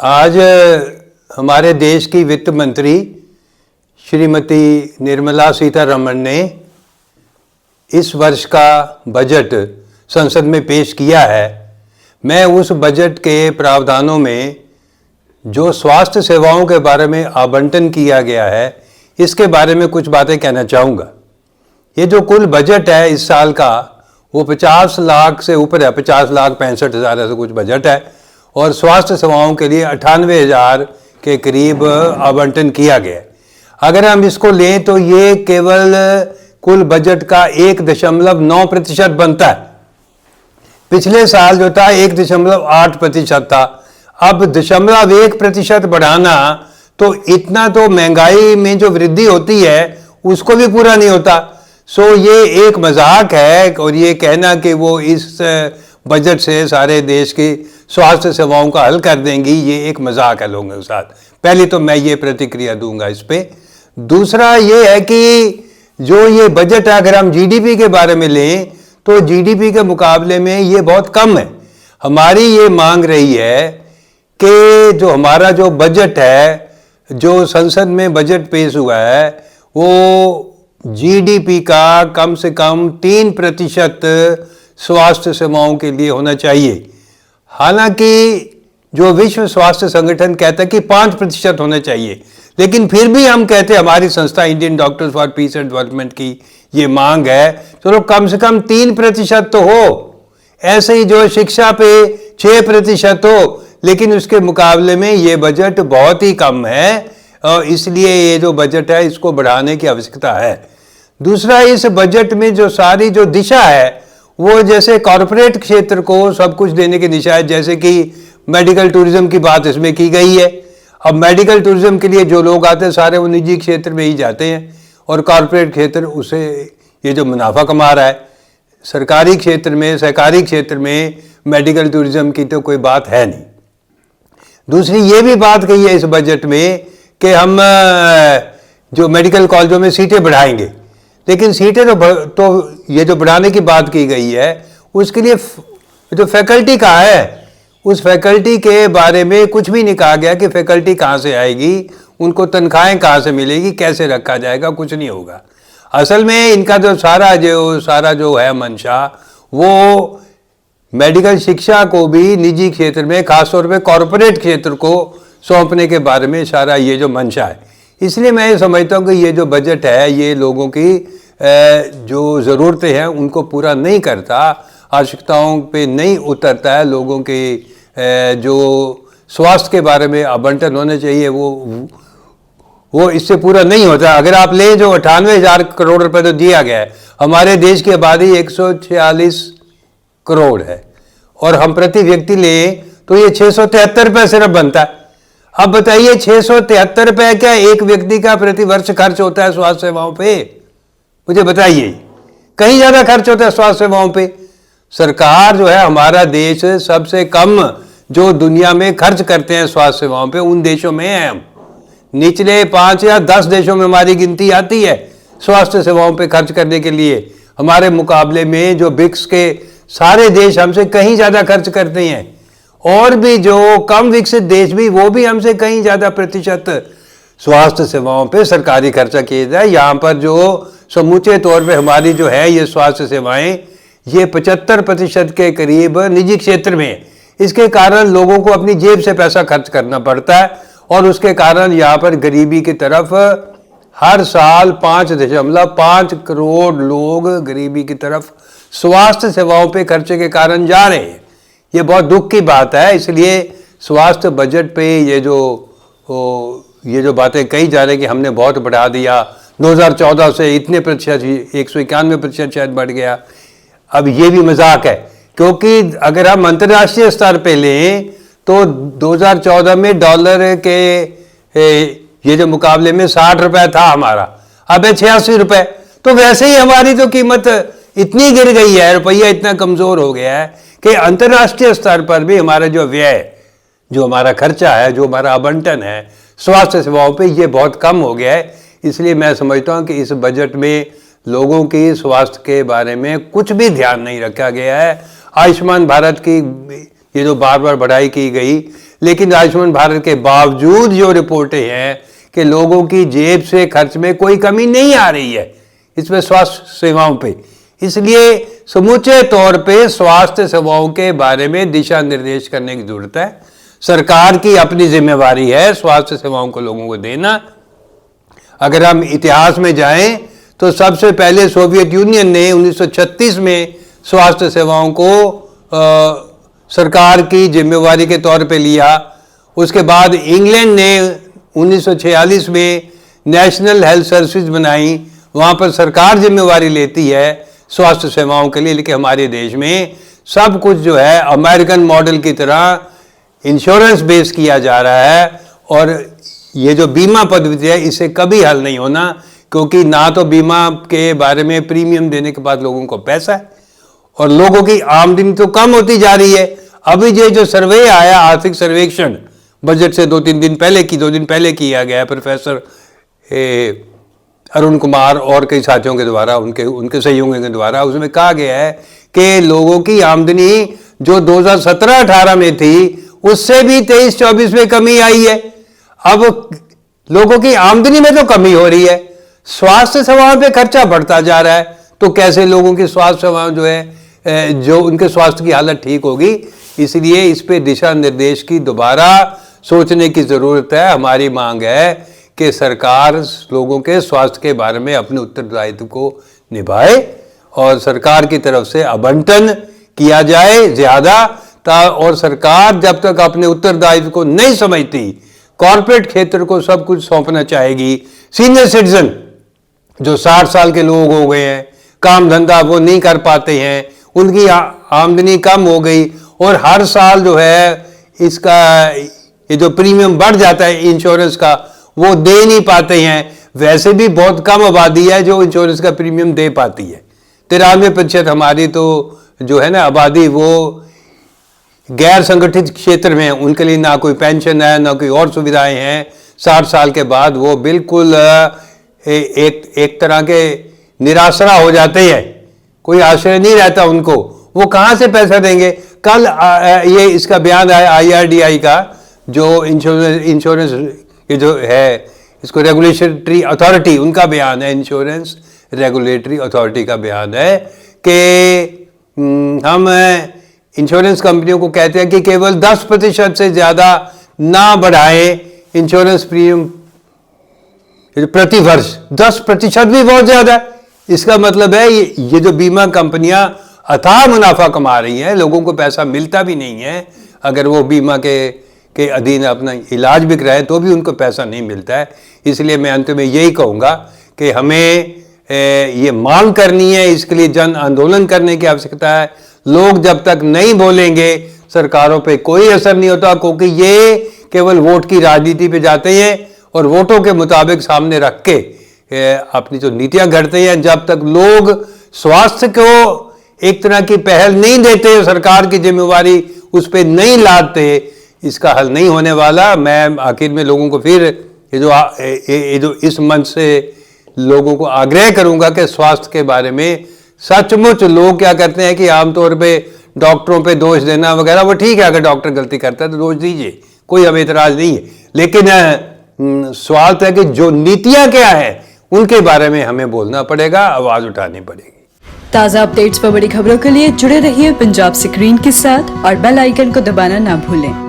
आज हमारे देश की वित्त मंत्री श्रीमती निर्मला सीतारमण ने इस वर्ष का बजट संसद में पेश किया है। मैं उस बजट के प्रावधानों में जो स्वास्थ्य सेवाओं के बारे में आवंटन किया गया है इसके बारे में कुछ बातें कहना चाहूँगा। ये जो कुल बजट है इस साल का वो 50 लाख से ऊपर है, 50,65,000 ऐसा कुछ बजट है और स्वास्थ्य सेवाओं के लिए 98,000 के करीब आवंटन किया गया है। अगर हम इसको लें तो ये केवल कुल बजट का 1.9% बनता है। पिछले साल जो था 1.8% था। अब 0.1% बढ़ाना तो इतना तो महंगाई में जो वृद्धि होती है उसको भी पूरा नहीं होता। सो ये एक मजाक है और ये कहना कि वो इस बजट से सारे देश की स्वास्थ्य सेवाओं का हल कर देंगी, ये एक मजाक है लोगों के साथ। पहले तो मैं ये प्रतिक्रिया दूंगा इस पे। दूसरा ये है कि जो ये बजट है अगर हम जीडीपी के बारे में लें तो जीडीपी के मुकाबले में ये बहुत कम है। हमारी ये मांग रही है कि जो हमारा जो बजट है, जो संसद में बजट पेश हुआ है, वो जीडीपी का कम से कम 3% स्वास्थ्य सेवाओं के लिए होना चाहिए। हालांकि जो विश्व स्वास्थ्य संगठन कहता है कि 5% होना चाहिए, लेकिन फिर भी हम कहते हैं, हमारी संस्था Indian doctors for piece and development की ये मांग है, चलो कम से कम 3% तो हो। ऐसे ही जो शिक्षा पे 6% हो, लेकिन उसके मुकाबले में ये बजट बहुत ही कम है और इसलिए ये जो बजट है इसको बढ़ाने की आवश्यकता है। दूसरा, इस बजट में जो सारी जो दिशा है वो जैसे कॉरपोरेट क्षेत्र को सब कुछ देने की दिशा है, जैसे कि मेडिकल टूरिज्म की बात इसमें की गई है। अब मेडिकल टूरिज्म के लिए जो लोग आते हैं सारे वो निजी क्षेत्र में ही जाते हैं और कॉरपोरेट क्षेत्र उसे ये जो मुनाफा कमा रहा है। सरकारी क्षेत्र में, सहकारी क्षेत्र में मेडिकल टूरिज्म की तो कोई बात है नहीं। दूसरी ये भी बात कही है इस बजट में कि हम जो मेडिकल कॉलेजों में सीटें बढ़ाएंगे, लेकिन सीटें तो ये जो बढ़ाने की बात की गई है उसके लिए जो फैकल्टी कहाँ है, उस फैकल्टी के बारे में कुछ भी नहीं कहा गया कि फैकल्टी कहाँ से आएगी, उनको तनख्वाहें कहाँ से मिलेगी, कैसे रखा जाएगा, कुछ नहीं होगा। असल में इनका जो सारा जो है मंशा वो मेडिकल शिक्षा को भी निजी क्षेत्र में, खासतौर पे कॉरपोरेट क्षेत्र को सौंपने के बारे में सारा ये जो मंशा है। इसलिए मैं ये समझता हूँ कि ये जो बजट है ये लोगों की जो ज़रूरतें हैं उनको पूरा नहीं करता, आवश्यकताओं पे नहीं उतरता है। लोगों के जो स्वास्थ्य के बारे में आवंटन होने चाहिए वो इससे पूरा नहीं होता। अगर आप लें जो 98,000 करोड़ रुपए तो दिया गया है, हमारे देश की आबादी 146 करोड़ है और हम प्रति व्यक्ति लें तो ये 673 रुपये सिर्फ बनता है। अब बताइए 673 रुपये क्या एक व्यक्ति का प्रति वर्ष खर्च होता है स्वास्थ्य सेवाओं पे? मुझे बताइए, कहीं ज़्यादा खर्च होता है स्वास्थ्य सेवाओं पे। सरकार जो है, हमारा देश सबसे कम जो दुनिया में खर्च करते हैं स्वास्थ्य सेवाओं पे उन देशों में है हम। निचले 5 या 10 देशों में हमारी गिनती आती है स्वास्थ्य सेवाओं पे खर्च करने के लिए। हमारे मुकाबले में जो ब्रिक्स के सारे देश हमसे कहीं ज़्यादा खर्च करते हैं और भी जो कम विकसित देश भी वो भी हमसे कहीं ज़्यादा प्रतिशत स्वास्थ्य सेवाओं पे सरकारी खर्चा किया जाए। यहाँ पर जो समूचे तौर पे हमारी जो है ये स्वास्थ्य सेवाएं ये 75% के करीब निजी क्षेत्र में है। इसके कारण लोगों को अपनी जेब से पैसा खर्च करना पड़ता है और उसके कारण यहाँ पर गरीबी की तरफ हर साल 5.5 करोड़ लोग गरीबी की तरफ स्वास्थ्य सेवाओं पे खर्चे के कारण जा रहे हैं। ये बहुत दुख की बात है। इसलिए स्वास्थ्य बजट पे ये जो बातें कही जा रही कि हमने बहुत बढ़ा दिया, 2014 से इतने प्रतिशत, 191% शायद बढ़ गया। अब ये भी मजाक है, क्योंकि अगर हम अंतर्राष्ट्रीय स्तर पे लें तो 2014 में डॉलर के ये जो मुकाबले में 60 रुपये था हमारा, अब है 86 रुपये। तो वैसे ही हमारी तो कीमत इतनी गिर गई है, रुपया इतना कमज़ोर हो गया है कि अंतर्राष्ट्रीय स्तर पर भी हमारा जो व्यय, जो हमारा खर्चा है, जो हमारा आवंटन है स्वास्थ्य सेवाओं पे ये बहुत कम हो गया है। इसलिए मैं समझता हूँ कि इस बजट में लोगों की स्वास्थ्य के बारे में कुछ भी ध्यान नहीं रखा गया है। आयुष्मान भारत की ये जो बार बार बढ़ाई की गई, लेकिन आयुष्मान भारत के बावजूद जो रिपोर्टें हैं कि लोगों की जेब से खर्च में कोई कमी नहीं आ रही है इसमें स्वास्थ्य सेवाओं पे। इसलिए समूचे तौर पे स्वास्थ्य सेवाओं के बारे में दिशा निर्देश करने की जरूरत है। सरकार की अपनी जिम्मेवारी है स्वास्थ्य सेवाओं को लोगों को देना। अगर हम इतिहास में जाएं तो सबसे पहले सोवियत यूनियन ने 1936 में स्वास्थ्य सेवाओं को सरकार की जिम्मेवारी के तौर पे लिया। उसके बाद इंग्लैंड ने 1946 में नेशनल हेल्थ सर्विस बनाई, वहाँ पर सरकार जिम्मेवारी लेती है स्वास्थ्य सेवाओं के लिए। लेकिन हमारे देश में सब कुछ जो है अमेरिकन मॉडल की तरह इंश्योरेंस बेस किया जा रहा है, और ये जो बीमा पद्धति है इसे कभी हल नहीं होना, क्योंकि ना तो बीमा के बारे में प्रीमियम देने के बाद लोगों को पैसा है और लोगों की आमदनी तो कम होती जा रही है। अभी ये जो सर्वे आया, आर्थिक सर्वेक्षण बजट से 2 दिन पहले किया गया है प्रोफेसर अरुण कुमार और कई साथियों के द्वारा, उनके सहयोगियों के द्वारा, उसमें कहा गया है कि लोगों की आमदनी जो 2017-18 में थी उससे भी 23-24 में कमी आई है। अब लोगों की आमदनी में तो कमी हो रही है, स्वास्थ्य सेवाओं पे खर्चा बढ़ता जा रहा है, तो कैसे लोगों की स्वास्थ्य सेवाएं जो है जो उनके स्वास्थ्य की हालत ठीक होगी। इसलिए इस पे दिशा निर्देश की दोबारा सोचने की जरूरत है। हमारी मांग है कि सरकार लोगों के स्वास्थ्य के बारे में अपने उत्तरदायित्व को निभाए और सरकार की तरफ से आवंटन किया जाए ज्यादा, और सरकार जब तक अपने उत्तरदायित्व को नहीं समझती कॉर्पोरेट क्षेत्र को सब कुछ सौंपना चाहेगी। सीनियर सिटीजन जो 60 साल के लोग हो गए हैं, काम धंधा वो नहीं कर पाते हैं, उनकी आमदनी कम हो गई और हर साल जो है इसका ये जो प्रीमियम बढ़ जाता है इंश्योरेंस का वो दे नहीं पाते हैं। वैसे भी बहुत कम आबादी है जो इंश्योरेंस का प्रीमियम दे पाती है। 93% हमारी तो जो है ना आबादी वो गैर संगठित क्षेत्र में है, उनके लिए ना कोई पेंशन है ना कोई और सुविधाएं हैं। 60 साल के बाद वो बिल्कुल एक तरह के निराश्रा हो जाते हैं, कोई आश्रय नहीं रहता उनको, वो कहाँ से पैसा देंगे। कल ये इसका बयान आया IRDAI का, जो इंश्योरेंस ये जो है इसको रेगुलेटरी अथॉरिटी, उनका बयान है, इंश्योरेंस रेगुलेटरी अथॉरिटी का बयान है कि हम इंश्योरेंस कंपनियों को कहते हैं कि केवल 10% से ज़्यादा ना बढ़ाएं इंश्योरेंस प्रीमियम प्रति वर्ष। 10% भी बहुत ज़्यादा है। इसका मतलब है ये जो बीमा कंपनियां अथाह मुनाफा कमा रही हैं, लोगों को पैसा मिलता भी नहीं है। अगर वो बीमा के अधीन अपना इलाज भी कराएं तो भी उनको पैसा नहीं मिलता है। इसलिए मैं अंत में यही कहूँगा कि हमें ये मांग करनी है, इसके लिए जन आंदोलन करने की आवश्यकता है। लोग जब तक नहीं बोलेंगे सरकारों पे कोई असर नहीं होता, क्योंकि ये केवल वोट की राजनीति पे जाते हैं और वोटों के मुताबिक सामने रख के अपनी जो नीतियां घड़ते हैं। जब तक लोग स्वास्थ्य को एक तरह की पहल नहीं देते, सरकार की जिम्मेवारी उस पर नहीं लादते, इसका हल नहीं होने वाला। मैं आखिर में लोगों को फिर ये जो इस मंच से लोगों को आग्रह करूंगा कि स्वास्थ्य के बारे में सचमुच लोग क्या करते हैं कि आमतौर पे डॉक्टरों पे दोष देना वगैरह, वो ठीक है, अगर डॉक्टर गलती करता है तो दोष दीजिए, कोई हमें इतराज नहीं है। लेकिन सवाल है कि जो नीतियां क्या है उनके बारे में हमें बोलना पड़ेगा, आवाज उठानी पड़ेगी। ताज़ा अपडेट्स व बड़ी खबरों के लिए जुड़े रहिए पंजाब स्क्रीन के साथ और बेल आइकन को दबाना ना भूलें।